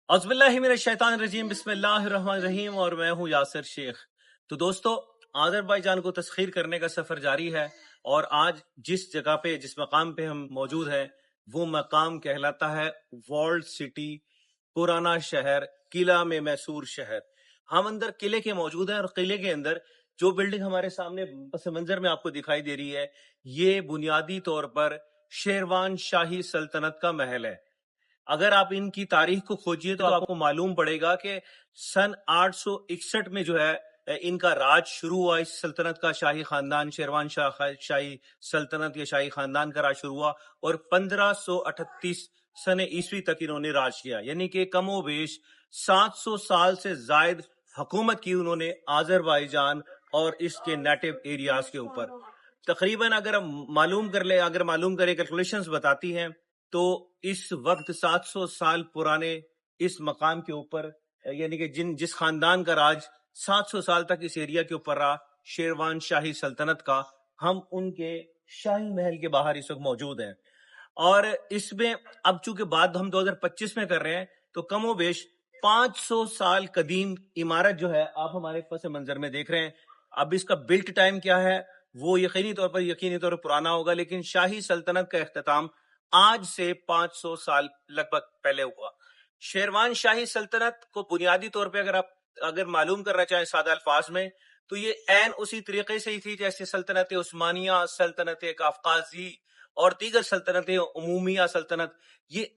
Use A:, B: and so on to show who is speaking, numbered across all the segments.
A: اعوذ باللہ من الشیطان الرجیم، بسم اللہ الرحمن الرحیم، اور میں ہوں یاسر شیخ۔ تو دوستو، آذربائیجان کو تسخیر کرنے کا سفر جاری ہے، اور آج جس جگہ پہ جس مقام پہ ہم موجود ہیں وہ مقام کہلاتا ہے والڈ سٹی، پرانا شہر، قلعہ میں میسور شہر۔ ہم اندر قلعے کے موجود ہیں، اور قلعے کے اندر جو بلڈنگ ہمارے سامنے پس منظر میں آپ کو دکھائی دے رہی ہے، یہ بنیادی طور پر شیروان شاہی سلطنت کا محل ہے۔ اگر آپ ان کی تاریخ کو کھوجیے تو آپ کو معلوم پڑے گا کہ سن 861 میں جو ہے ان کا راج شروع ہوا، اس سلطنت کا، شاہی خاندان شیروان شاہی سلطنت یا شاہی خاندان کا راج شروع ہوا، اور 1538 سن عیسوی تک انہوں نے راج کیا، یعنی کہ کم و بیش 700 سال سے زائد حکومت کی انہوں نے آذربائیجان اور اس کے نیٹو ایریاز کے اوپر۔ تقریباً اگر ہم معلوم کریں، کیلکولیشنز بتاتی ہیں تو اس وقت 700 سال پرانے اس مقام کے اوپر، یعنی کہ جس خاندان کا راج 700 سال تک اس ایریا کے اوپر رہا، شیروان شاہی سلطنت کا، ہم ان کے شاہی محل کے باہر اس وقت موجود ہیں۔ اور اس میں اب چونکہ بات ہم 2025 میں کر رہے ہیں، تو کم و بیش 500 سال قدیم عمارت جو ہے آپ ہمارے پس منظر میں دیکھ رہے ہیں۔ اب اس کا بلٹ ٹائم کیا ہے وہ یقینی طور پر پرانا ہوگا، لیکن شاہی سلطنت کا اختتام آج سے 500 سال لگ بھگ پہلے ہوا۔ شیروان شاہی سلطنت کو بنیادی طور پہ اگر معلوم کرنا چاہیں سادہ الفاظ میں، تو یہ عین اسی طریقے سے ہی تھی جیسے سلطنت عثمانیہ، سلطنت قافقازی اور دیگر سلطنتیں، عمومیہ سلطنت،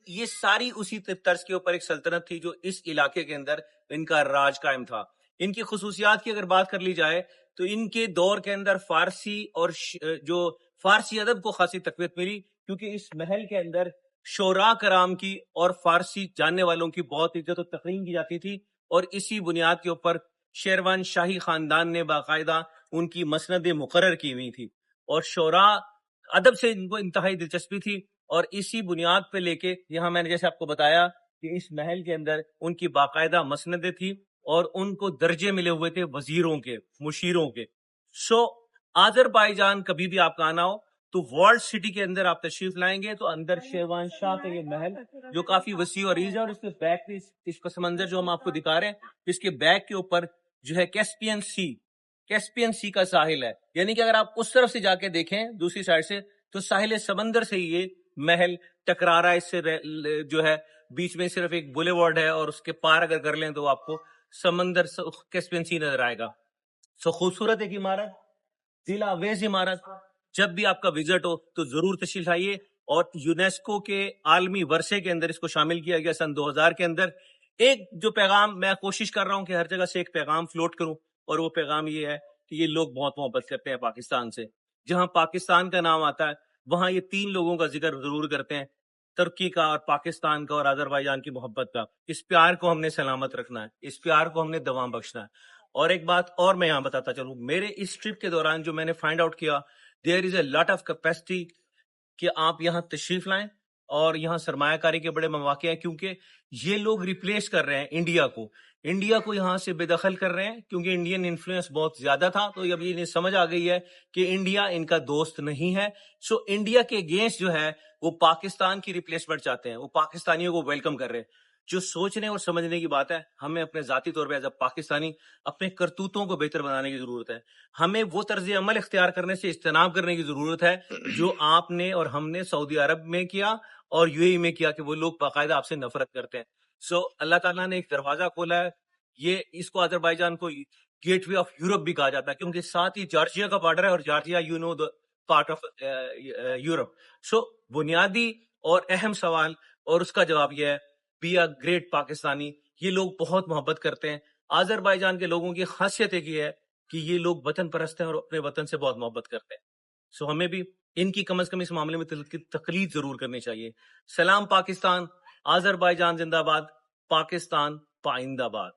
A: یہ ساری اسی طرز کے اوپر ایک سلطنت تھی جو اس علاقے کے اندر ان کا راج قائم تھا۔ ان کی خصوصیات کی اگر بات کر لی جائے تو ان کے دور کے اندر فارسی اور جو فارسی ادب کو خاصی تقویت ملی، کیونکہ اس محل کے اندر شعراء کرام کی اور فارسی جاننے والوں کی بہت عزت و تقریم کی جاتی تھی، اور اسی بنیاد کے اوپر شیروان شاہی خاندان نے باقاعدہ ان کی مسندیں مقرر کی ہوئی تھی، اور شعراء ادب سے ان کو انتہائی دلچسپی تھی، اور اسی بنیاد پہ لے کے یہاں میں نے جیسے آپ کو بتایا کہ اس محل کے اندر ان کی باقاعدہ مسندیں تھی، اور ان کو درجے ملے ہوئے تھے وزیروں کے، مشیروں کے۔ آذربائیجان کبھی بھی آپ کا آنا ہو تو والڈ سٹی کے اندر آپ تشریف لائیں گے تو اندر شیروان شاہ کا یہ محل جو کافی وسیع اور عریض ہے، اور اس کے بیک پہ اس پس منظر جو ہم آپ کو دکھا رہے ہیں، اس کے بیک کے اوپر جو ہے کیسپین سی کا ساحل ہے، یعنی کہ اگر آپ اس طرف سے جا کے دیکھیں دوسری سائڈ سے تو ساحل سمندر سے یہ محل ٹکرا رہا ہے، اس سے جو ہے بیچ میں صرف ایک بولے وارڈ ہے، اور اس کے پار اگر کر لیں تو آپ کو سمندر کیسپین سی نظر آئے گا۔ خوبصورت ایک عمارت، دل آویز عمارت، جب بھی آپ کا وزٹ ہو تو ضرور تشریف لائیے، اور یونیسکو کے عالمی ورثے کے اندر اس کو شامل کیا گیا سن 2000 کے اندر۔ ایک جو پیغام میں کوشش کر رہا ہوں کہ ہر جگہ سے ایک پیغام فلوٹ کروں، اور وہ پیغام یہ ہے کہ یہ لوگ بہت محبت کرتے ہیں پاکستان سے۔ جہاں پاکستان کا نام آتا ہے وہاں یہ تین لوگوں کا ذکر ضرور کرتے ہیں، ترکی کا اور پاکستان کا اور آذربائیجان کی محبت کا۔ اس پیار کو ہم نے سلامت رکھنا ہے، اس پیار کو ہم نے دوام بخشنا ہے۔ اور ایک بات اور میں یہاں بتاتا چلوں، میرے اس ٹرپ کے دوران جو میں نے فائنڈ آؤٹ کیا، دیر از اے لاٹ آف کیپیسٹی کہ آپ یہاں تشریف لائیں، اور یہاں سرمایہ کاری کے بڑے مواقع ہیں، کیونکہ یہ لوگ ریپلیس کر رہے ہیں انڈیا کو یہاں سے بے دخل کر رہے ہیں، کیونکہ انڈین انفلوئنس بہت زیادہ تھا، تو اب یہ سمجھ آ گئی ہے کہ انڈیا ان کا دوست نہیں ہے۔ سو انڈیا کے اگینسٹ جو ہے وہ پاکستان کی ریپلیسمنٹ چاہتے ہیں، وہ پاکستانیوں کو ویلکم کر رہے ہیں۔ جو سوچنے اور سمجھنے کی بات ہے، ہمیں اپنے ذاتی طور پہ ایز اے پاکستانی اپنے کرتوتوں کو بہتر بنانے کی ضرورت ہے۔ ہمیں وہ طرز عمل اختیار کرنے سے اجتناب کرنے کی ضرورت ہے جو آپ نے اور ہم نے سعودی عرب میں کیا اور یو اے ای میں کیا، کہ وہ لوگ باقاعدہ آپ سے نفرت کرتے ہیں۔ سو اللہ تعالیٰ نے ایک دروازہ کھولا ہے، یہ اس کو آذربائیجان کو گیٹ وے آف یورپ بھی کہا جاتا ہے، کیونکہ ساتھ ہی جارجیا کا بارڈر ہے، اور جارجیا پارٹ آف یورپ۔ سو بنیادی اور اہم سوال اور اس کا جواب یہ ہے، بی اے گریٹ پاکستانی۔ یہ لوگ بہت محبت کرتے ہیں۔ آذربائیجان کے لوگوں کی خاصیت ایک یہ ہے کہ یہ لوگ وطن پرست ہیں اور اپنے وطن سے بہت محبت کرتے ہیں۔ سو ہمیں بھی ان کی کم از کم اس معاملے میں تقلید ضرور کرنی چاہیے۔ سلام پاکستان، آذربائیجان زندہ باد، پاکستان پائندہ باد۔